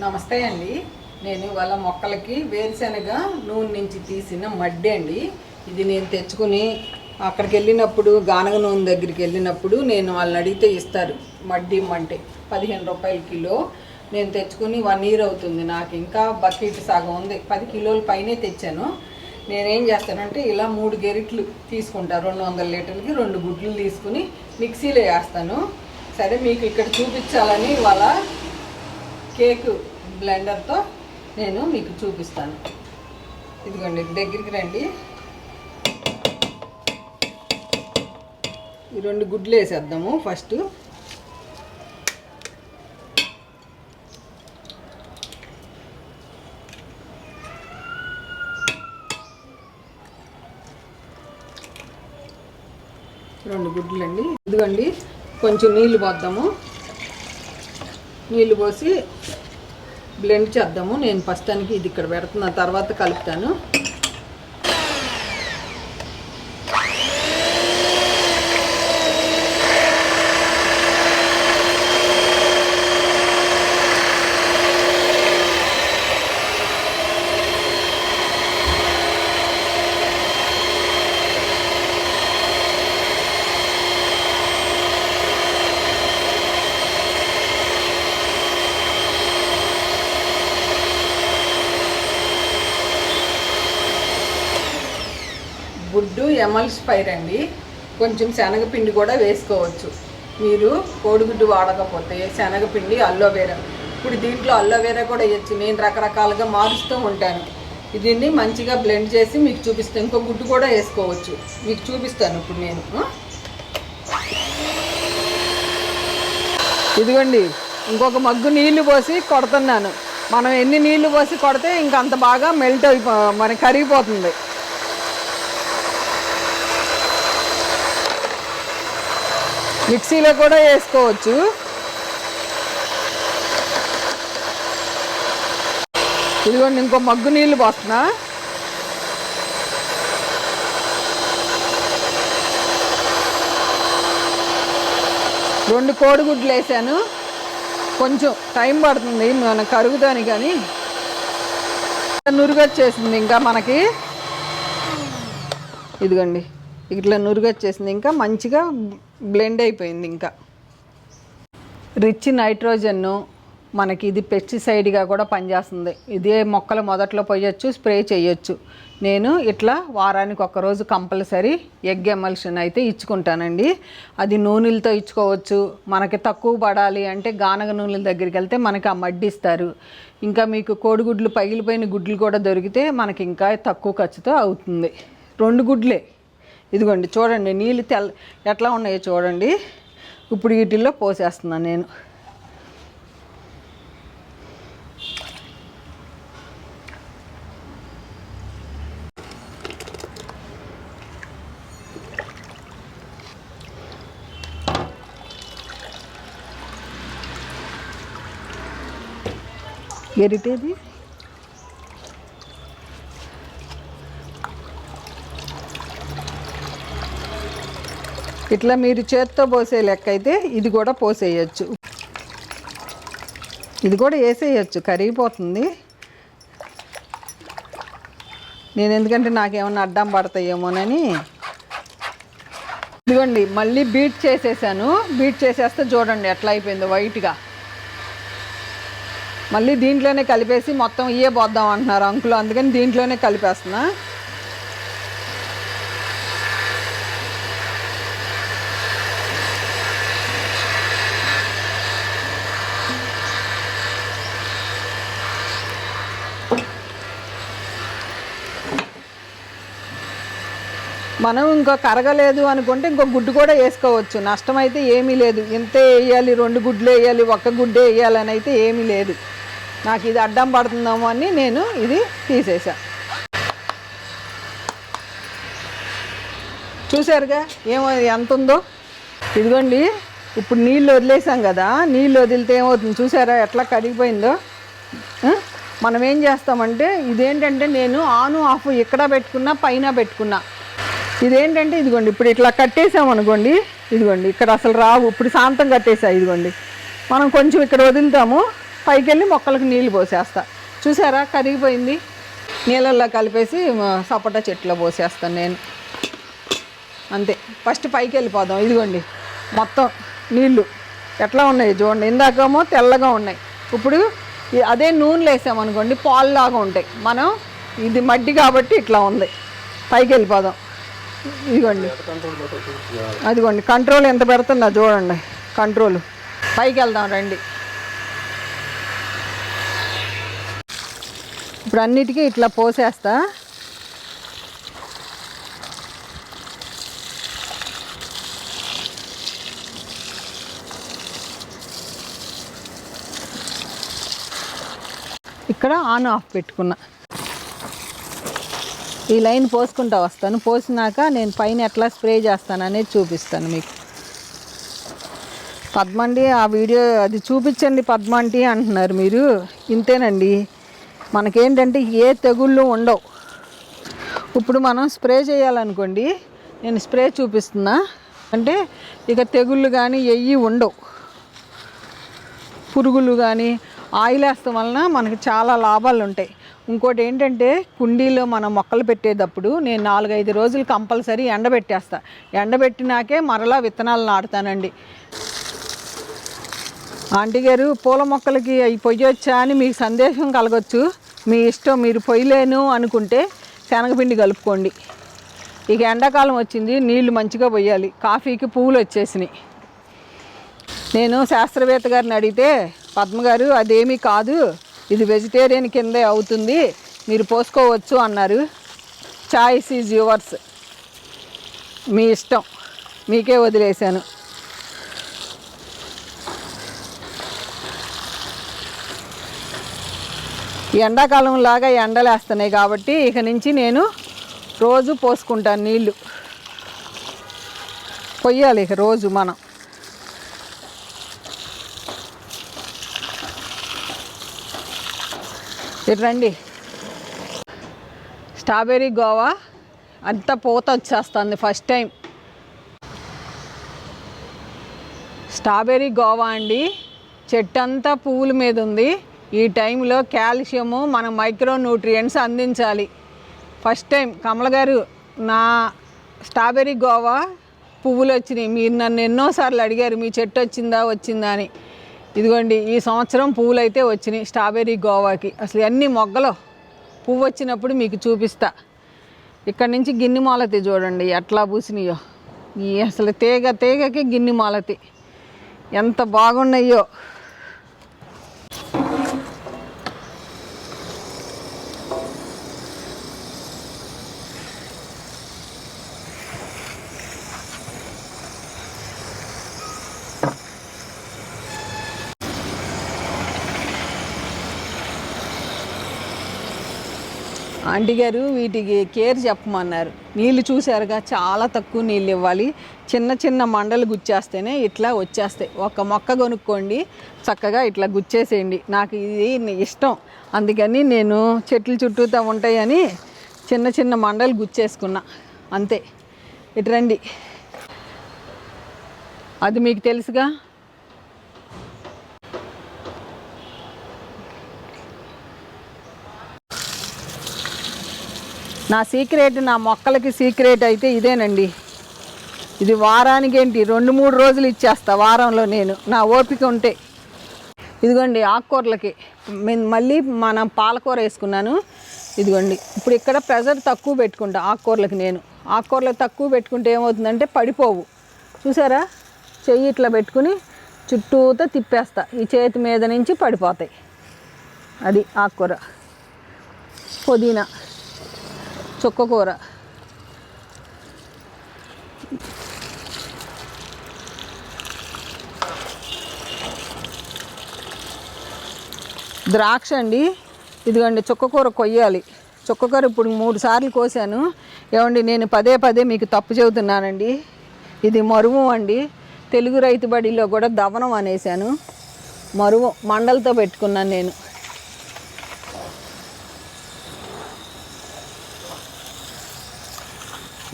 నమస్తే అండి. నేను ఇవాళ మొక్కలకి వేరుశనగ నూనె నుంచి తీసిన మడ్డి అండి. ఇది నేను తెచ్చుకుని అక్కడికి వెళ్ళినప్పుడు గానగ నూనె దగ్గరికి వెళ్ళినప్పుడు నేను వాళ్ళని అడిగితే ఇస్తారు. మడ్డి ఇమ్మంటే 15 రూపాయల కిలో. నేను తెచ్చుకుని 1 year అవుతుంది. నాకు ఇంకా బకెట్ సగం ఉంది. 10 కిలోల పైనే తెచ్చాను. నేనేం చేస్తానంటే ఇలా 3 గెరిట్లు తీసుకుంటా. 200 లీటర్లకి 2 గుడ్లు తీసుకుని మిక్సీలో వేస్తాను. సరే, మీకు ఇక్కడ చూపించాలని ఇవాళ కేక్ బ్లెండర్తో నేను మీకు చూపిస్తాను. ఇదిగోండి, దగ్గరికి రండి. ఈ 2 గుడ్లు వేసేద్దాము. ఫస్ట్ రెండు గుడ్లు అండి. ఇదిగోండి, కొంచెం నీళ్ళు పోద్దాము. నీళ్ళు పోసి బ్లెండ్ చేద్దాము. నేను ప్రస్తుతానికి ఇది ఇక్కడ పెడుతున్నా, తర్వాత కలుపుతాను. గుడ్డు ఎమల్సిఫైర్ అండి. కొంచెం శనగపిండి కూడా వేసుకోవచ్చు. మీరు కోడిగుడ్డు వాడకపోతే శనగపిండి, అల్లోవేరా. ఇప్పుడు దీంట్లో అల్లోవేరా కూడా వేయచ్చు. నేను రకరకాలుగా మారుస్తూ ఉంటాను. దీన్ని మంచిగా బ్లెండ్ చేసి మీకు చూపిస్తాను. ఇంకో గుడ్డు కూడా వేసుకోవచ్చు. మీకు చూపిస్తాను ఇప్పుడు నేను. ఇదిగోండి, ఇంకొక మగ్గు నీళ్లు పోసి కొడుతున్నాను. మనం ఎన్ని నీళ్లు పోసి కొడితే ఇంకా అంత బాగా మెల్ట్ మరి కరిగిపోతుంది. మిక్సీలో కూడా వేసుకోవచ్చు. ఇదిగోండి, ఇంకో మగ్గు నీళ్ళు పోస్తున్నా. రెండు కోడిగుడ్లు వేసాను. కొంచెం టైం పడుతుంది మన కరుగుదాని, కానీ నురుగొచ్చేసింది ఇంకా మనకి. ఇదిగోండి, ఇట్లా నురుగొచ్చేసింది. ఇంకా మంచిగా బ్లెండ్ అయిపోయింది. ఇంకా రిచ్ నైట్రోజన్ మనకి ఇది పెస్టిసైడ్గా కూడా పనిచేస్తుంది. ఇదే మొక్కలు మొదట్లో పోయొచ్చు, స్ప్రే చేయొచ్చు. నేను ఇట్లా వారానికి ఒక్కరోజు కంపల్సరీ ఎగ్ ఎమల్షన్ అయితే ఇచ్చుకుంటానండి. అది నూనెలతో ఇచ్చుకోవచ్చు. మనకి తక్కువ పడాలి అంటే గానగ నూనెల దగ్గరికి వెళ్తే మనకి ఆ మడ్డి ఇస్తారు. ఇంకా మీకు కోడిగుడ్లు పగిలిపోయిన గుడ్లు కూడా దొరికితే మనకి ఇంకా తక్కువ ఖర్చుతో అవుతుంది. 2 గుడ్లే. ఇదిగోండి, చూడండి నీళ్ళు ఎట్లా ఉన్నాయో చూడండి. ఇప్పుడు వీటిల్లో పోసేస్తున్నాను నేను. గరిటేది ఇట్లా మీరు చేత్తో పోసే లెక్క అయితే ఇది కూడా పోసేయచ్చు. ఇది కూడా వేసేయచ్చు, కరిగిపోతుంది. నేను ఎందుకంటే నాకేమన్నా అడ్డం పడతాయేమోనని. ఇదిగోండి, మళ్ళీ బీట్ చేసేసాను. బీట్ చేసేస్తే చూడండి ఎట్లా అయిపోయిందో వైట్గా. మళ్ళీ దీంట్లోనే కలిపేసి మొత్తం ఇయే పోద్దాం అంటున్నారు అంకులు, అందుకని దీంట్లోనే కలిపేస్తున్నా. మనం ఇంకా కరగలేదు అనుకుంటే ఇంకో గుడ్డు కూడా వేసుకోవచ్చు. నష్టమైతే ఏమీ లేదు. ఇంతే వేయాలి, 2 గుడ్లు వేయాలి, 1 గుడ్డే వేయాలని అయితే ఏమీ లేదు. నాకు ఇది అడ్డం పడుతుందేమో అని నేను ఇది తీసేసా. చూసారుగా ఏమో ఎంత ఉందో. ఇదిగోండి, ఇప్పుడు నీళ్ళు వదిలేసాం కదా. నీళ్ళు వదిలితే ఏమవుతుంది చూసారా ఎట్లా కరిగిపోయిందో. మనం ఏం చేస్తామంటే ఇదేంటంటే నేను ఆన్ ఆఫ్ ఇక్కడ పెట్టుకున్నా, పైన పెట్టుకున్నా. ఇదేంటంటే ఇదిగోండి, ఇప్పుడు ఇట్లా కట్టేసామనుకోండి, ఇదిగోండి ఇక్కడ అసలు రావు. ఇప్పుడు శాంతం కట్టేసా. ఇదిగోండి, మనం కొంచెం ఇక్కడ వదులుతాము, పైకి వెళ్ళి మొక్కలకు నీళ్ళు పోసేస్తా. చూసారా కరిగిపోయింది. నీళ్ళల్లో కలిపేసి సపోటా చెట్టులో పోసేస్తాను నేను. అంతే. ఫస్ట్ పైకి వెళ్ళిపోదాం. ఇదిగోండి మొత్తం నీళ్ళు ఎట్లా ఉన్నాయి చూడండి. ఇందాకేమో తెల్లగా ఉన్నాయి, ఇప్పుడు అదే నూనెలు వేసామనుకోండి పాలులాగా ఉంటాయి. మనం ఇది మడ్డి కాబట్టి ఇట్లా ఉంది. పైకి వెళ్ళిపోదాం. ఇదిగోండి అదిగోండి కంట్రోల్ ఎంత పెడుతున్నా చూడండి. కంట్రోల్. పైకి వెళ్దాం రండి. ఇప్పుడు అన్నిటికీ ఇట్లా పోసేస్తా. ఇక్కడ ఆన్ ఆఫ్ పెట్టుకున్నా. ఈ లైన్ పోసుకుంటా వస్తాను. పోసినాక నేను పైన ఎట్లా స్ప్రే చేస్తాను అనేది చూపిస్తాను మీకు. పద్మండి ఆ వీడియో అది చూపించండి పద్మంటి అంటున్నారు మీరు. ఇంతేనండి, మనకేంటంటే ఏ తెగుళ్ళు ఉండవు. ఇప్పుడు మనం స్ప్రే చేయాలనుకోండి, నేను స్ప్రే చూపిస్తున్నా అంటే ఇక తెగుళ్ళు కానీ ఎయ్యి ఉండవు. పురుగులు కానీ ఆయిల్ వేస్తాం వలన మనకి చాలా లాభాలు ఉంటాయి. ఇంకోటి ఏంటంటే కుండీలో మనం మొక్కలు పెట్టేటప్పుడు నేను 4-5 రోజులు కంపల్సరీ ఎండబెట్టేస్తా. ఎండబెట్టినాకే మరలా విత్తనాలు నాటుతానండి. ఆంటీ గారు పూల మొక్కలకి అవి పొయ్యొచ్చా అని మీకు సందేహం కలగొచ్చు. మీ ఇష్టం. మీరు పొయ్యలేను అనుకుంటే శనగపిండి కలుపుకోండి. ఇక ఎండాకాలం వచ్చింది, నీళ్లు మంచిగా పొయ్యాలి. కాఫీకి పువ్వులు వచ్చేసినాయి. నేను శాస్త్రవేత్త గారిని అడిగితే పద్మగారు అదేమీ కాదు, ఇది వెజిటేరియన్ కిందే అవుతుంది, మీరు పోసుకోవచ్చు అన్నారు. చాయిస్ ఈజ్ యువర్స్, మీ ఇష్టం, మీకే వదిలేశాను. ఎండాకాలం లాగా ఎండలేస్తున్నాయి కాబట్టి ఇక నుంచి నేను రోజు పోసుకుంటాను నీళ్ళు. పొయ్యాలి ఇక రోజు మనం. రండి. స్ట్రాబెర్రీ గోవా అంతా పూత వచ్చేస్తుంది ఫస్ట్ టైం. స్ట్రాబెర్రీ గోవా అండి, చెట్టు అంతా పువ్వుల మీద ఉంది. ఈ టైంలో కాల్షియము మన మైక్రో న్యూట్రియంట్స్ అందించాలి. ఫస్ట్ టైం కమల గారు నా స్ట్రాబెర్రీ గోవా పువ్వులు వచ్చినాయి. మీరు నన్ను ఎన్నోసార్లు అడిగారు మీ చెట్టు వచ్చిందా అని. ఇదిగోండి ఈ సంవత్సరం పువ్వులు అయితే వచ్చినాయి స్ట్రాబెర్రీ గోవాకి. అసలు అన్ని మొగ్గలు పువ్వు వచ్చినప్పుడు మీకు చూపిస్తా. ఇక్కడ నుంచి గిన్నె మాలతి చూడండి ఎట్లా పూసినాయో. ఈ అసలు తీగకి గిన్నె మాలతి ఎంత బాగున్నాయో. ఆంటీ గారు వీటికి కేర్ చెప్పమన్నారు. నీళ్ళు చూసారుగా, చాలా తక్కువ నీళ్ళు ఇవ్వాలి. చిన్న చిన్న మండలు గుచ్చేస్తేనే ఇట్లా వచ్చేస్తాయి. ఒక మొక్క కొనుక్కోండి, చక్కగా ఇట్లా గుచ్చేసేయండి. నాకు ఇది ఇష్టం, అందుకని నేను చెట్లు చుట్టూతా ఉంటాయని చిన్న చిన్న మండలు గుచ్చేసుకున్నా అంతే. ఇటు రండి, అది మీకు తెలుసుగా. నా సీక్రెట్, నా మొక్కలకి సీక్రెట్ అయితే ఇదేనండి. ఇది వారానికి ఏంటి 2-3 రోజులు ఇచ్చేస్తా వారంలో నేను, నా ఓపిక ఉంటే. ఇదిగోండి ఆకుకూరలకి మళ్ళీ మనం పాలకూర వేసుకున్నాను. ఇదిగోండి ఇప్పుడు ఇక్కడ ప్రెజర్ తక్కువ పెట్టుకుంటా ఆకుకూరలకి. నేను ఆకుకూరలకు తక్కువ పెట్టుకుంటే ఏమవుతుందంటే పడిపోవు. చూసారా, చెయ్యి ఇట్లా పెట్టుకుని చుట్టూతో తిప్పేస్తా, ఈ చేతి మీద నుంచి పడిపోతాయి. అది ఆకుకూర. పుదీనా, చుక్కకూర, ద్రాక్ష అండి. ఇదిగోండి చుక్కకూర కొయ్యాలి. చుక్కకూర ఇప్పుడు 3 సార్లు కోసాను. ఏమండి నేను పదే మీకు తప్పు చెబుతున్నానండి. ఇది మరువు అండి. తెలుగు రైతు బడిలో కూడా దవనం అనేసాను. మరువు మండలతో పెట్టుకున్నాను నేను.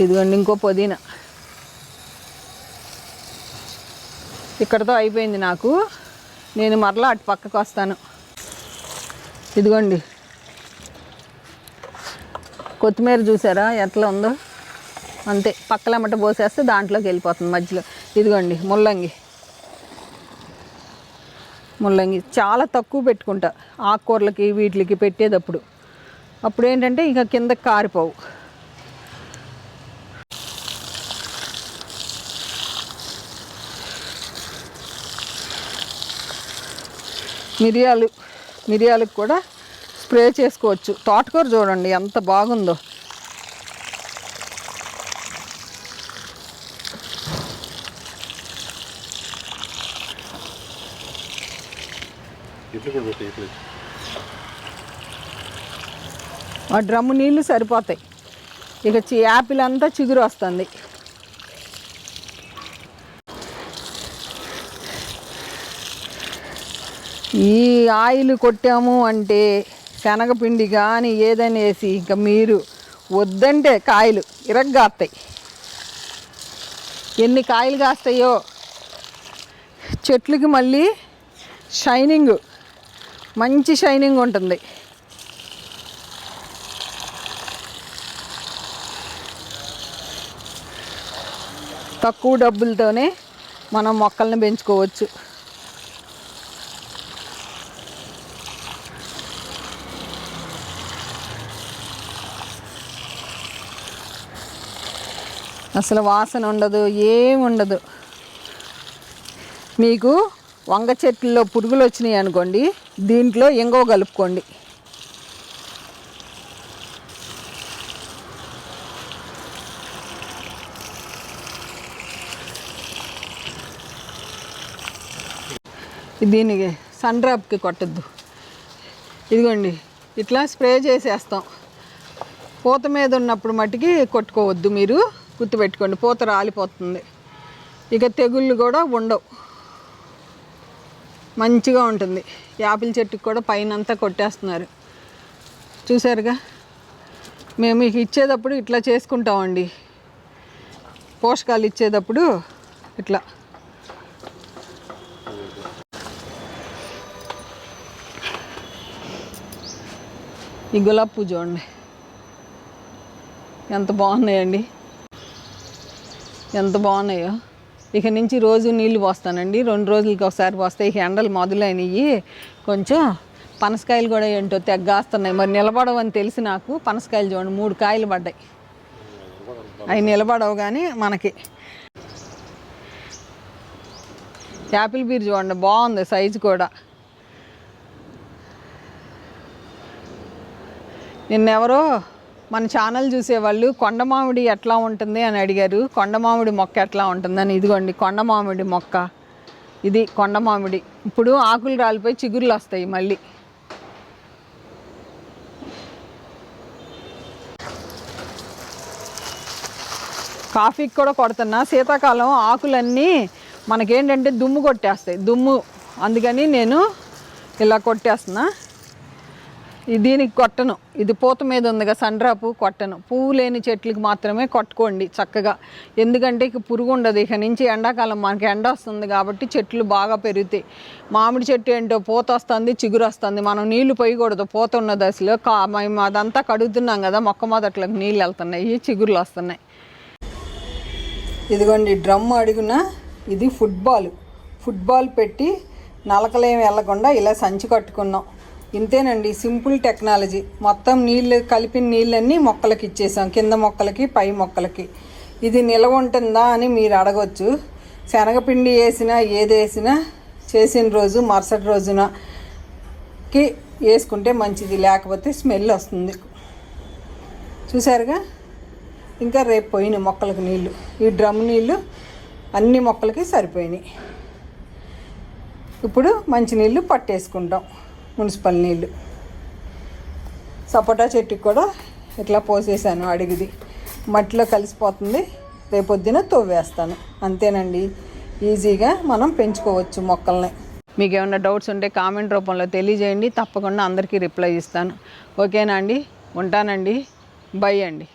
ఇదిగోండి ఇంకో పుదీనా. ఇక్కడతో అయిపోయింది నాకు. నేను మరలా అటు పక్కకు వస్తాను. ఇదిగోండి కొత్తిమీర చూసారా ఎట్లా ఉందో, అంతే పక్కలమ్మట పోసేస్తే దాంట్లోకి వెళ్ళిపోతుంది మధ్యలో. ఇదిగోండి ముల్లంగి చాలా తక్కువ పెట్టుకుంటా ఆకుకూరలకి వీటికి పెట్టేటప్పుడు. అప్పుడు ఏంటంటే ఇక కిందకి కారిపోవు. మిరియాలకు కూడా స్ప్రే చేసుకోవచ్చు. తోటకూర చూడండి ఎంత బాగుందో. ఆ డ్రమ్ము నీళ్ళు సరిపోతాయి. ఇక యాపిల్ అంతా చిగురు వస్తుంది. ఈ ఆయిల్ కొట్టాము అంటే శనగపిండి కానీ ఏదైనా వేసి ఇంకా మీరు వద్దంటే కాయలు ఇరగ్గాస్తాయి. ఎన్ని కాయలు కాస్తాయో. చెట్లకి మళ్ళీ మంచి షైనింగ్ ఉంటుంది. తక్కువ డబ్బులతోనే మనం మొక్కల్ని పెంచుకోవచ్చు. అసలు వాసన ఉండదు, ఏముండదు. మీకు వంగ చెట్లలో పురుగులు వచ్చినాయి అనుకోండి, దీంట్లో ఇంగువ కలుపుకోండి. దీనికి సన్ డ్రాప్కి కొట్టద్దు. ఇదిగోండి ఇట్లా స్ప్రే చేసేస్తాం. పూత మీద ఉన్నప్పుడు మట్టికి కొట్టుకోవద్దు. మీరు గుర్తుపెట్టుకోండి, పూత రాలిపోతుంది. ఇక తెగుళ్ళు కూడా ఉండవు, మంచిగా ఉంటుంది. యాపిల్ చెట్టుకి కూడా పైన అంతా కొట్టేస్తున్నారు చూసారుగా. మేము ఇచ్చేటప్పుడు ఇట్లా చేసుకుంటామండి. పోషకాలు ఇచ్చేటప్పుడు ఇట్లా. ఈ గులాబీ పువ్వు చూడండి ఎంత బాగున్నాయండి, ఎంత బాగున్నాయో. ఇక నుంచి రోజు నీళ్ళు పోస్తానండి, 2 రోజులకి ఒకసారి పోస్తాయి. ఇక ఎండలు మొదలైనవి. కొంచెం పనసకాయలు కూడా ఏంటో తెగ్గాస్తున్నాయి. మరి నిలబడవని తెలిసి నాకు పనసకాయలు చూడండి 3 కాయలు పడ్డాయి. అవి నిలబడవు కానీ మనకి. యాపిల్ బీర్ చూడండి బాగుంది సైజు కూడా. నిన్నెవరో మన ఛానల్ చూసేవాళ్ళు కొండ మామిడి ఎట్లా ఉంటుంది అని అడిగారు. కొండ మామిడి మొక్క ఎట్లా ఉంటుందని. ఇదిగోండి కొండ మామిడి మొక్క, ఇది కొండ మామిడి. ఇప్పుడు ఆకులు రాలిపోయి చిగుర్లు వస్తాయి మళ్ళీ. కాఫీకి కూడా కొడుతున్నా. శీతాకాలం ఆకులన్నీ మనకేంటంటే దుమ్ము కొట్టేస్తాయి, అందుకని నేను ఇలా కొట్టేస్తున్నా. దీనికి కొట్టను. ఇది పూత మీద ఉందిగా సన్ డ్రాప్, కొట్టను. పువ్వు లేని చెట్లకి మాత్రమే కొట్టుకోండి చక్కగా. ఎందుకంటే ఇక పురుగు ఉండదు. ఇక నుంచి ఎండాకాలం మనకి ఎండ వస్తుంది కాబట్టి చెట్లు బాగా పెరుగుతాయి. మామిడి చెట్టు ఏంటో పూత వస్తుంది, చిగురు వస్తుంది. మనం నీళ్లు పోయకూడదు పూత ఉన్న దశలో. మేము అదంతా కడుగుతున్నాం కదా, మొక్క మొదట్లకు నీళ్ళు వెళ్తున్నాయి, చిగురులు వస్తున్నాయి. ఇదిగోండి డ్రమ్ అడుగున ఇది ఫుట్బాల్ పెట్టి నలకలేమి వెళ్ళకుండా ఇలా సంచి కట్టుకున్నాం. ఇంతేనండి, సింపుల్ టెక్నాలజీ. మొత్తం కలిపిన నీళ్ళన్నీ మొక్కలకి ఇచ్చేసాం, కింద మొక్కలకి పై మొక్కలకి. ఇది నిలవ ఉంటుందా అని మీరు అడగవచ్చు. శనగపిండి వేసినా ఏది వేసినా చేసిన రోజు మరుసటి రోజునకి వేసుకుంటే మంచిది, లేకపోతే స్మెల్ వస్తుంది. చూసారుగా. ఇంకా రేపు పోయినాయి మొక్కలకు నీళ్ళు. ఈ డ్రమ్ నీళ్ళు అన్ని మొక్కలకి సరిపోయినాయి. ఇప్పుడు మంచినీళ్ళు పట్టేసుకుంటాం, మున్సిపల్ నీళ్ళు. సపోటా చెట్టుకి కూడా ఇట్లా పోసేసాను, అడిగిది మట్టిలో కలిసిపోతుంది. రేపొద్దున తవ్వేస్తాను. అంతేనండి, ఈజీగా మనం పెంచుకోవచ్చు మొక్కల్ని. మీకు ఏమైనా డౌట్స్ ఉంటే కామెంట్ రూపంలో తెలియజేయండి, తప్పకుండా అందరికీ రిప్లై ఇస్తాను. ఓకేనా అండి, ఉంటానండి, బై అండి.